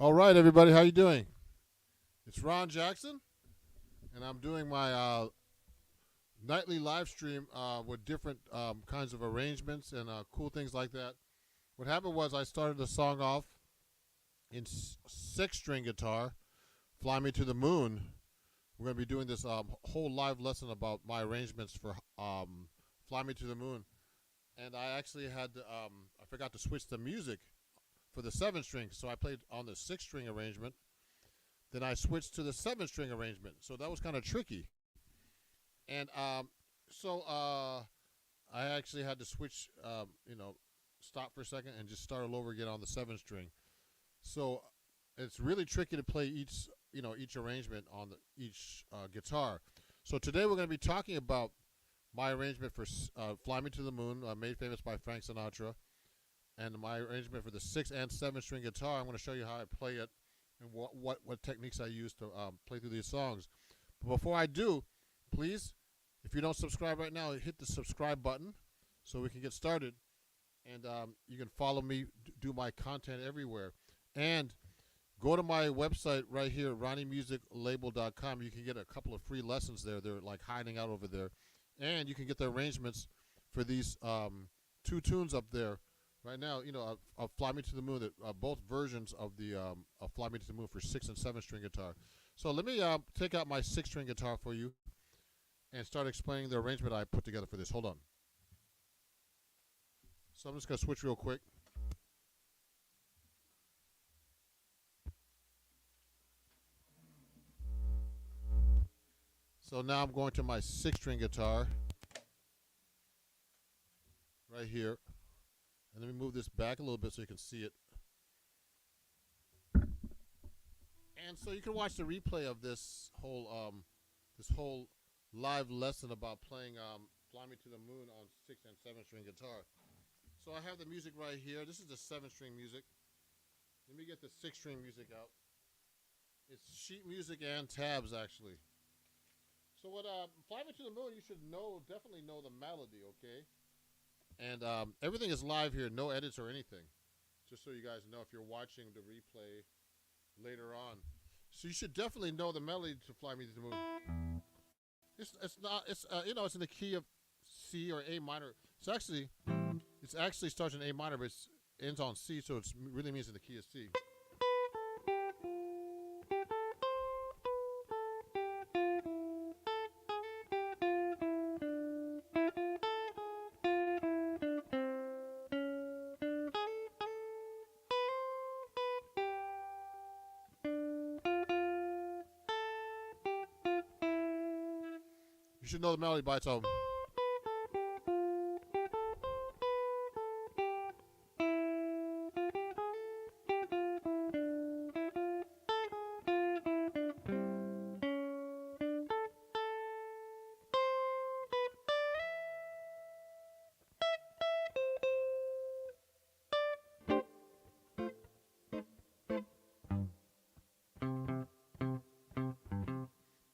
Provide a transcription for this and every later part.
All right, everybody, how you doing? It's Ron Jackson, and I'm doing my nightly live stream with different kinds of arrangements and cool things like that. What happened was I started the song off in six-string guitar, Fly Me to the Moon. We're going to be doing this whole live lesson about my arrangements for Fly Me to the Moon. And I actually had to, I forgot to switch the music for the 7-string, so I played on the 6-string arrangement. Then I switched to the 7-string arrangement, so that was kind of tricky. And so I actually had to switch, stop for a second and just start all over again on the 7-string. So it's really tricky to play each arrangement on each guitar. So today we're going to be talking about my arrangement for Fly Me to the Moon, made famous by Frank Sinatra, and my arrangement for the 6 and 7-string guitar. I'm going to show you how I play it and what techniques I use to play through these songs. But before I do, please, if you don't subscribe right now, hit the subscribe button so we can get started. And you can follow me, do my content everywhere. And go to my website right here, ronniemusiclabel.com. You can get a couple of free lessons there. They're like hiding out over there. And you can get the arrangements for these 2 tunes up there. Right now, of Fly Me to the Moon, both versions of the of Fly Me to the Moon for 6 and 7-string guitar. So let me take out my 6-string guitar for you and start explaining the arrangement I put together for this. Hold on. So I'm just going to switch real quick. So now I'm going to my 6-string guitar right here. And let me move this back a little bit so you can see it. And so you can watch the replay of this whole live lesson about playing Fly Me to the Moon on 6 and 7-string guitar. So I have the music right here. This is the 7-string music. Let me get the 6-string music out. It's sheet music and tabs, actually. So what Fly Me to the Moon, you should definitely know the melody, okay? And everything is live here, no edits or anything. Just so you guys know if you're watching the replay later on. So you should definitely know the melody to Fly Me to the Moon. It's in the key of C or A minor. It actually starts in A minor, but it ends on C, so it really means in the key of C. You should know the melody by its own.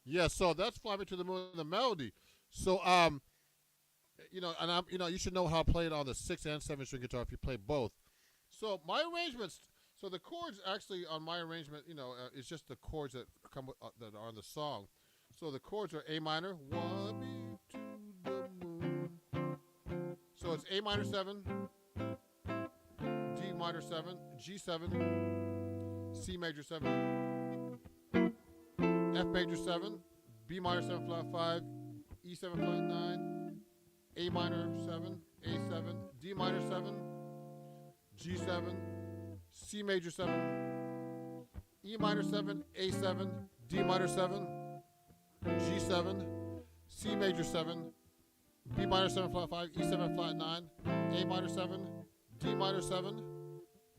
Yeah, so that's Fly Me to the Moon, the melody. So, you should know how to play it on the 6 and 7-string guitar if you play both. So my arrangements, so the chords actually on my arrangement, is just the chords that come that are on the song. So the chords are A minor, 1 me to the moon. So it's A minor 7, D minor 7, G7, C major 7, F major 7, B minor 7 flat 5, E7 flat 9, A minor 7, A7, D minor 7, G7, C major 7, E minor 7, A7, D minor 7, G7, C major 7, B minor 7 flat 5, E7 flat 9, A minor 7, D minor 7,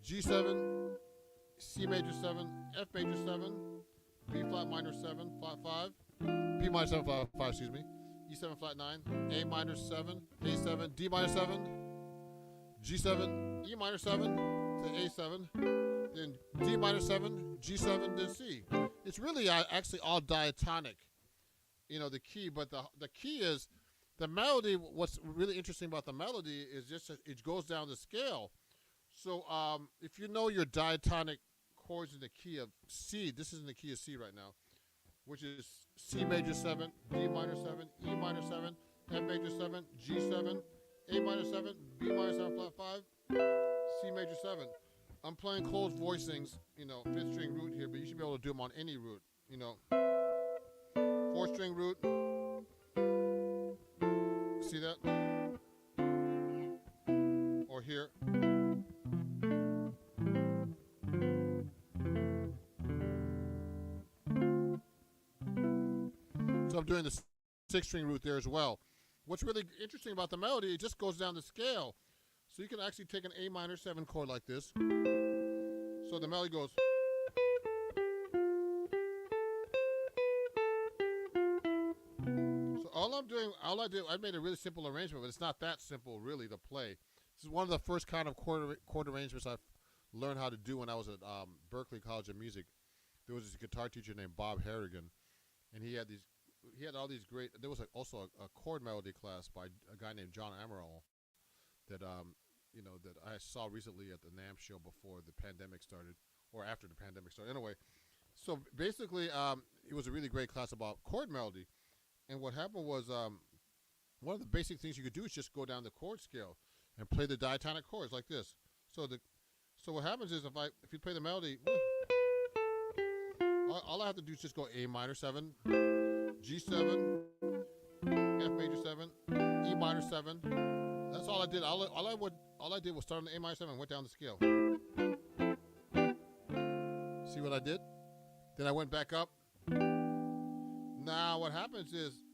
G7, C major 7, F major 7, B flat minor 7 flat 5, B minor 7 flat 5, excuse me, E7 flat 9, A minor 7, A7, D minor 7, G7, E minor 7 to A7, then D minor 7, G7, then C. It's really actually all diatonic, the key, but the key is the melody. What's really interesting about the melody is just it goes down the scale. So if you know your diatonic chords in the key of C, this is in the key of C right now, which is C major 7, D minor 7, E minor 7, F major 7, G7, A minor 7, B minor 7 flat 5, C major 7. I'm playing closed voicings, you know, 5th string root here, but you should be able to do them on any root, you know. 4th string root. See that? Or here. So I'm doing the 6th string root there as well. What's really interesting about the melody, it just goes down the scale. So you can actually take an A minor 7 chord like this. So the melody goes. So I made a really simple arrangement, but it's not that simple really to play. This is one of the first kind of chord arrangements I've learned how to do when I was at Berklee College of Music. There was this guitar teacher named Bob Harrigan, and he had all these great. There was also a chord melody class by a guy named John Amaral that that I saw recently at the NAMM show before the pandemic started, or after the pandemic started. Anyway, so basically, it was a really great class about chord melody. And what happened was, one of the basic things you could do is just go down the chord scale and play the diatonic chords like this. So what happens is if you play the melody, all I have to do is just go A minor 7, G7, F major 7, E minor 7. That's all I did. All I did was start on the A minor 7 and went down the scale. See what I did? Then I went back up. Now what happens is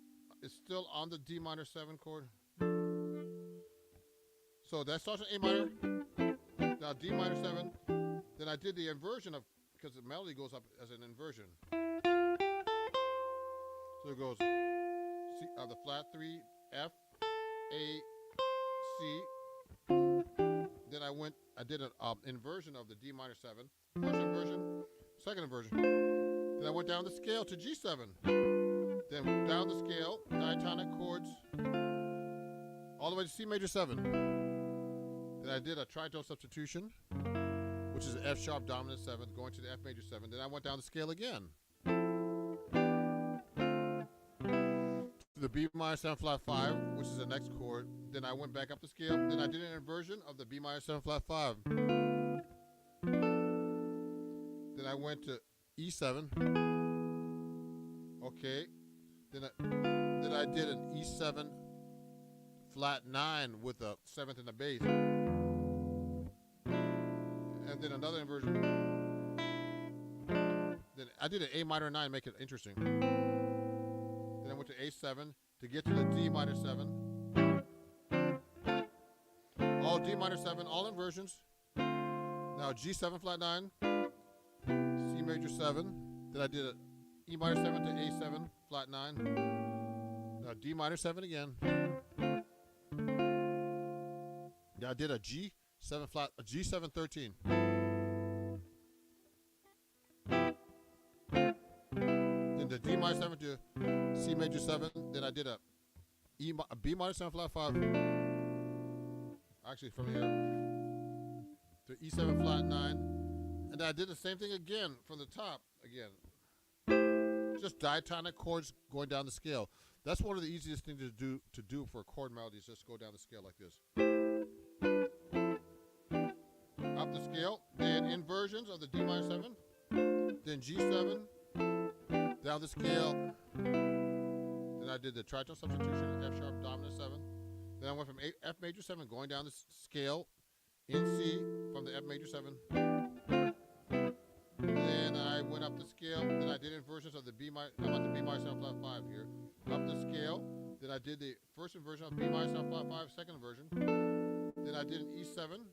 it's still on the D minor 7 chord. So that starts on A minor. Now D minor 7. Then I did the inversion because the melody goes up as an inversion. So it goes C, the flat 3, F, A, C. Then I did an inversion of the D minor 7. First inversion, second inversion. Then I went down the scale to G7. Then down the scale, diatonic chords, all the way to C major 7. Then I did a tritone substitution, which is an F sharp dominant 7th, going to the F major 7. Then I went down the scale again. To the B minor 7 flat 5, which is the next chord. Then I went back up the scale. Then I did an inversion of the B minor 7 flat 5. Then I went to E7. Okay. Then I did an E7 flat 9 with a 7th in the bass. And then another inversion. Then I did an A minor 9, make it interesting. Then I went to A7 to get to the D minor 7. All D minor 7, all inversions. Now G7 flat 9, C major 7. Then I did a E minor 7 to A7 flat 9. Now D minor 7 again. Yeah, I did a G7 flat, a G7 13. Then the D minor 7 to C major 7. Then I did a B minor 7 flat 5. Actually, from here to E7 flat 9. And then I did the same thing again from the top again. Just diatonic chords going down the scale. That's one of the easiest things to do for a chord melody is just go down the scale like this. Up the scale, then inversions of the D minor 7, then G7, down the scale. Then I did the tritone substitution, F sharp dominant 7. Then I went from F major 7 going down the scale in C from the F major 7. Then I went up the scale. Then I did inversions of the B minor. I'm at the B minor 7 flat 5 here. Up the scale. Then I did the first inversion of B minor 7 flat 5, second inversion. Then I did an E7.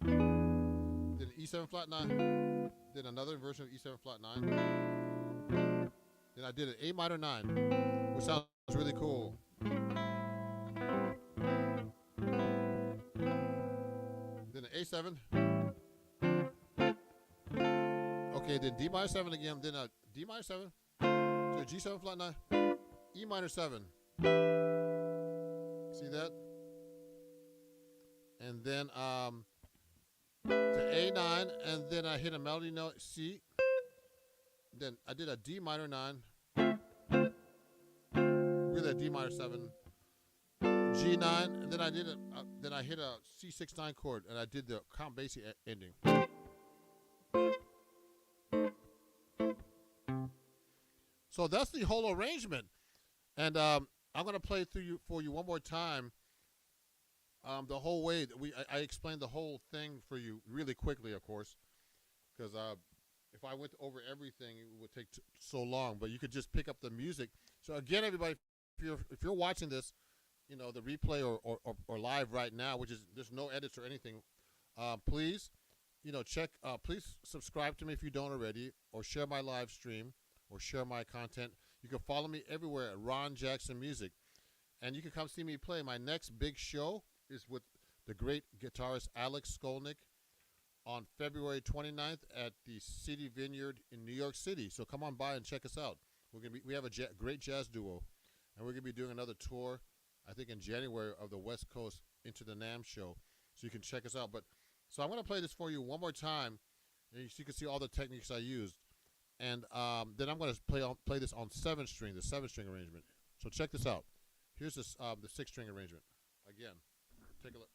Then E7 flat 9. Then another inversion of E7 flat 9. Then I did an A minor 9, which sounds really cool. Then an A7. Okay, then D minor 7 again, then a D minor 7 to a G7 flat 9, E minor 7. See that? And then to A9, and then I hit a melody note C. Then I did a D minor 9, really a D minor 7, G9, and then then I hit a C69 chord, and I did the Count Basie ending. So that's the whole arrangement, and I'm gonna play for you one more time. The whole way that I explained the whole thing for you really quickly, of course, because if I went over everything, it would take so long. But you could just pick up the music. So again, everybody, if you're watching this, the replay or live right now, which is there's no edits or anything, please, check. Please subscribe to me if you don't already, or share my live stream, or share my content. You can follow me everywhere at Ron Jackson Music, and you can come see me play. My next big show is with the great guitarist Alex Skolnick on February 29th at the City Vineyard in New York City. So come on by and check us out. We have a great jazz duo, and we're gonna be doing another tour, I think in January, of the West Coast into the NAMM show. So you can check us out. So I'm gonna play this for you one more time, and so you can see all the techniques I used. And then I'm gonna play this on 7-string, the 7-string arrangement. So check this out. Here's the 6-string arrangement. Again, take a look.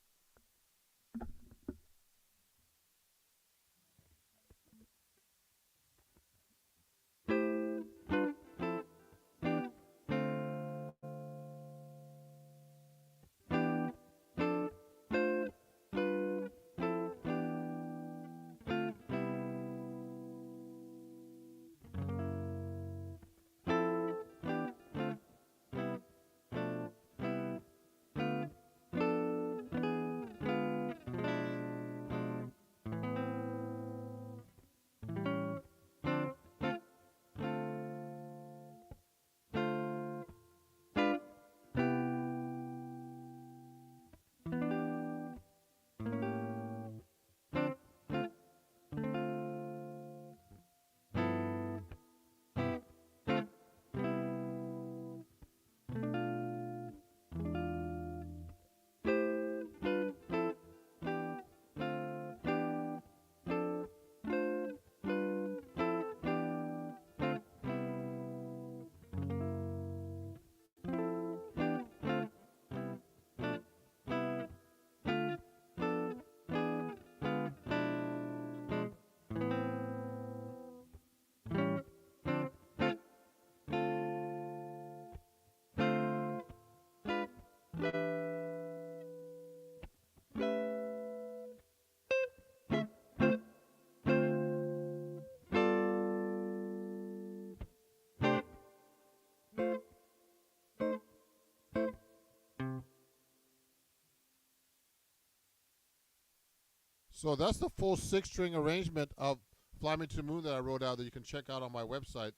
So that's the full 6-string arrangement of "Fly Me to the Moon" that I wrote out that you can check out on my website.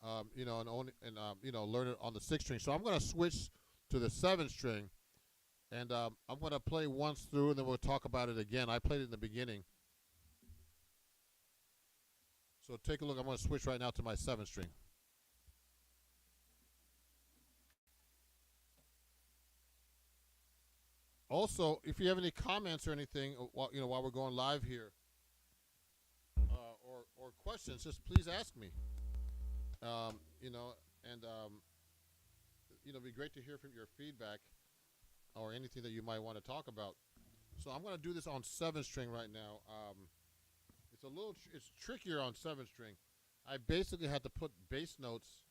Learn it on the 6-string. So I'm going to switch to the 7-string, and I'm going to play once through, and then we'll talk about it again. I played it in the beginning. So take a look. I'm going to switch right now to my 7-string. Also, if you have any comments or anything, while we're going live here, or questions, just please ask me. It'd be great to hear from your feedback or anything that you might want to talk about. So I'm going to do this on 7-string right now. It's trickier on 7-string. I basically had to put bass notes.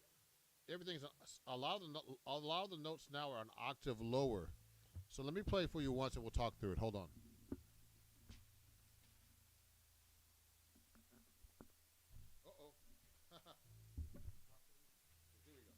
A lot of the notes now are an octave lower. So let me play it for you once, and we'll talk through it. Hold on. Uh-oh. Here we go.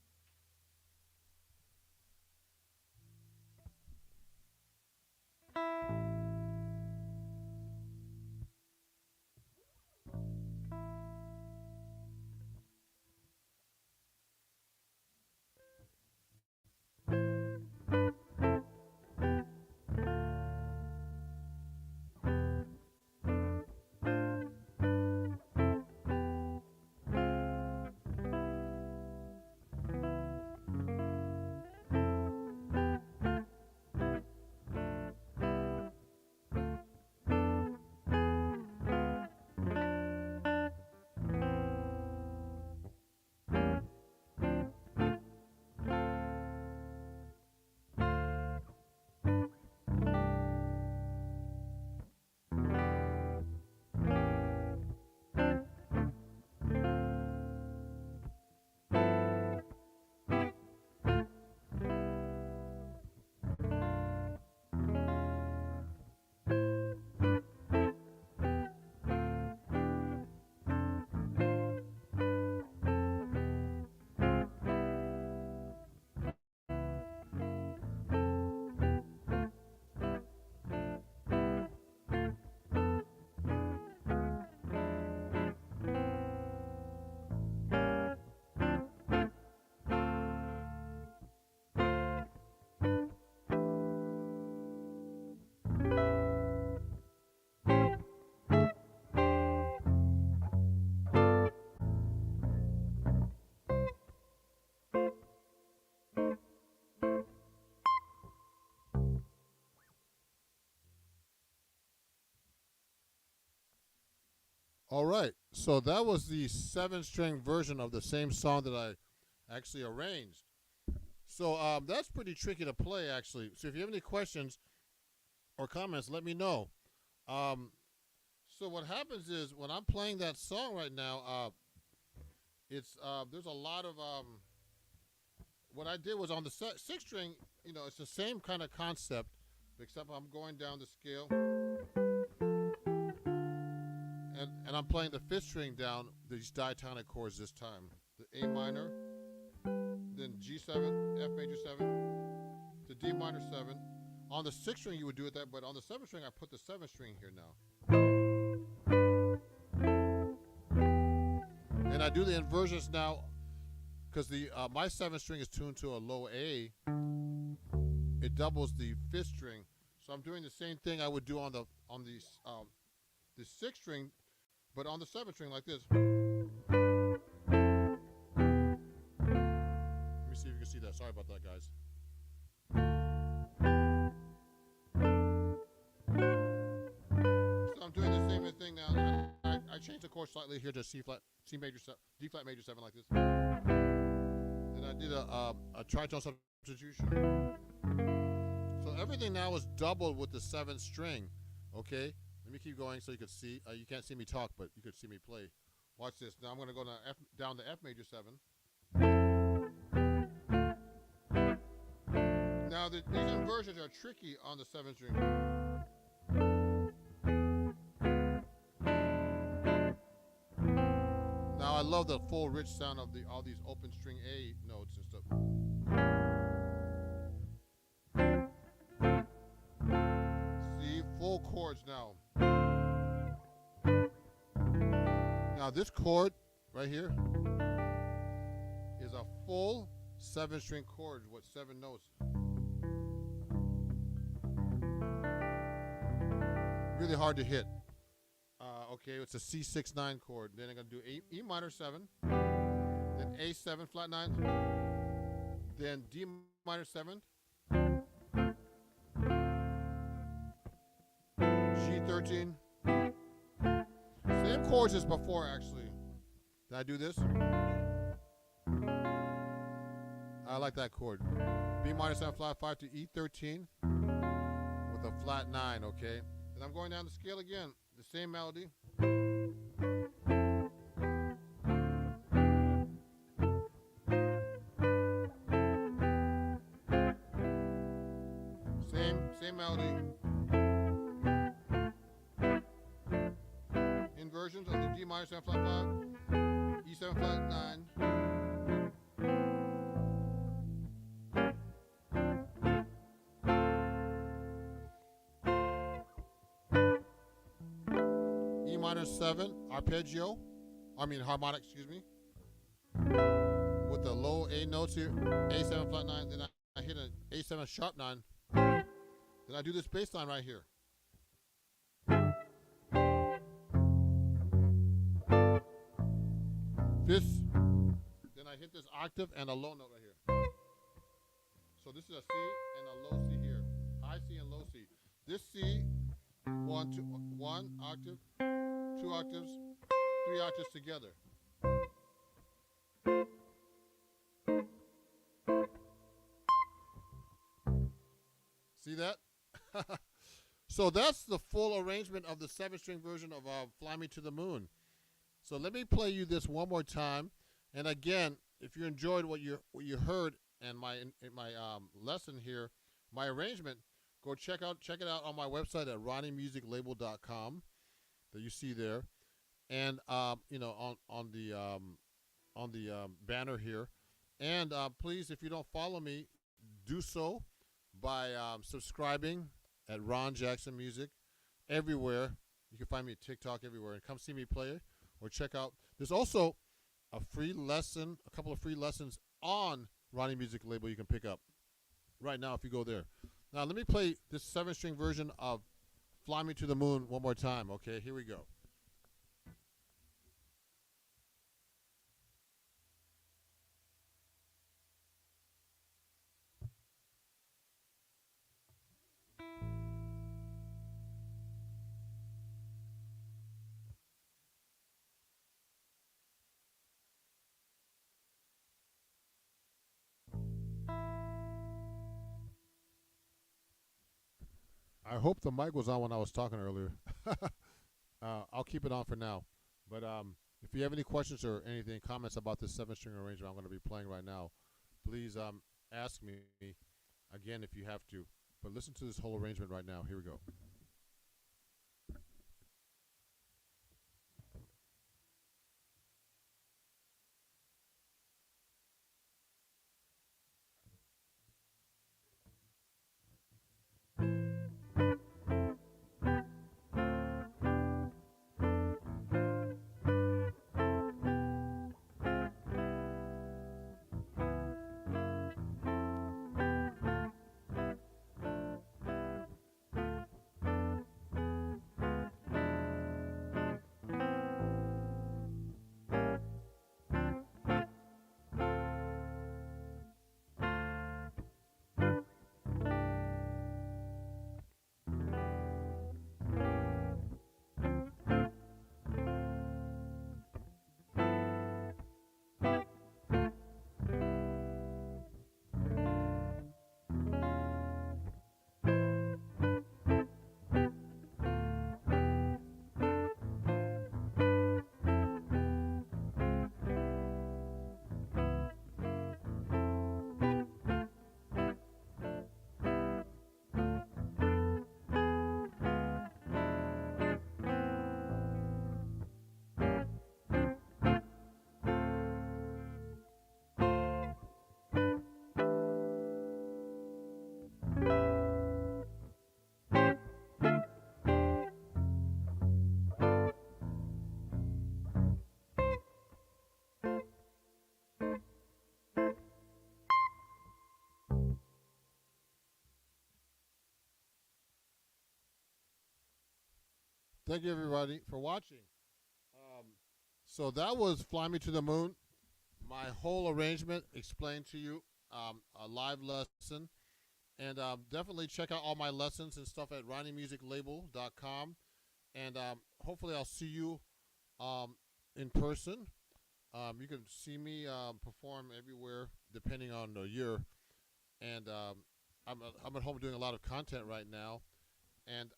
All right, so that was the 7-string version of the same song that I actually arranged. So that's pretty tricky to play, actually. So if you have any questions or comments, let me know. Um, so what happens is when I'm playing that song right now, it's there's a lot of what I did was on the 6-string. You know, it's the same kind of concept, except I'm going down the scale, and I'm playing the 5th string down these diatonic chords this time. The A minor, then G7, F major 7, to D minor 7. On the 6th string you would do it that, but on the 7th string I put the 7th string here now. And I do the inversions now because the my 7th string is tuned to a low A. It doubles the 5th string, so I'm doing the same thing I would do on the 6th string, but on the 7th string like this. Let me see if you can see that. Sorry about that, guys. So I'm doing the same thing now. I changed the chord slightly here to C flat, C major, D flat major 7 like this. Then I did a tritone substitution. So everything now is doubled with the 7th string. Okay, let me keep going so you can see. You can't see me talk, but you could see me play. Watch this. Now I'm going to go down to F major 7. Now these inversions are tricky on the 7th string. Now I love the full rich sound of all these open string A notes and stuff. See, full chords now. Now this chord right here is a full 7-string chord with 7 notes. Really hard to hit. Okay, it's a C6-9 chord. Then I'm going to do E minor 7, then A7 flat 9, then D minor 7, G13. Same chords as before, actually. Then I do this. I like that chord. B minor 7 flat 5 to E13 with a flat 9, okay? And I'm going down the scale again. The same melody. Same melody. Inversions of the D minor 7 flat 5, E7 flat 9. E minor 7 arpeggio, harmonic, excuse me, with the low A notes here, A7 flat 9, then I hit an A7 sharp 9, then I do this bass line right here. This, then I hit this octave and a low note right here. So this is a C and a low C here, high C and low C. This C, 1 octave, 2 octaves, 3 octaves together. See that? So that's the full arrangement of the 7-string version of Fly Me to the Moon. So let me play you this one more time. And again, if you enjoyed what you heard and my lesson here, my arrangement, go check it out on my website at ronniemusiclabel.com that you see there, and you know, on the banner here. And please, if you don't follow me, do so by subscribing at Ron Jackson Music everywhere. You can find me at TikTok everywhere, and come see me play or check out. There's also a couple of free lessons on Ronnie Music Label you can pick up right now if you go there. Now let me play this 7-string version of Fly Me to the Moon one more time. Okay, here we go. I hope the mic was on when I was talking earlier. I'll keep it on for now. But if you have any questions or anything, comments about this seven-string arrangement I'm going to be playing right now, please ask me again if you have to. But listen to this whole arrangement right now. Here we go. Thank you, everybody, for watching. Um, so that was Fly Me to the Moon. My whole arrangement explained to you, a live lesson. And definitely check out all my lessons and stuff at ronniemusiclabel.com. And hopefully I'll see you um, in person. You can see me perform everywhere depending on the year. And I'm at home doing a lot of content right now. And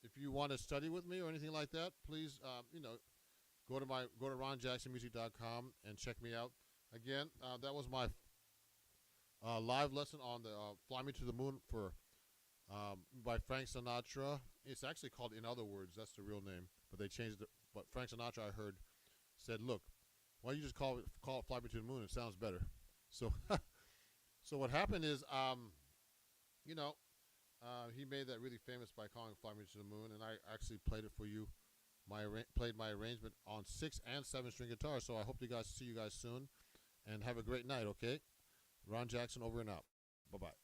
if you want to study with me or anything like that, please, go to ronjacksonmusic.com and check me out. Again, that was my live lesson on the "Fly Me to the Moon" by Frank Sinatra. It's actually called "In Other Words." That's the real name, but they changed it. But Frank Sinatra, I heard, said, "Look, why don't you just call it Fly Me to the Moon? It sounds better." So, so what happened is, you know, he made that really famous by calling "Fly Me to the Moon," and I actually played it for you. Played my arrangement on 6 and 7-string guitar. So I hope to see you guys soon, and have a great night. Okay, Ron Jackson over and out. Bye bye.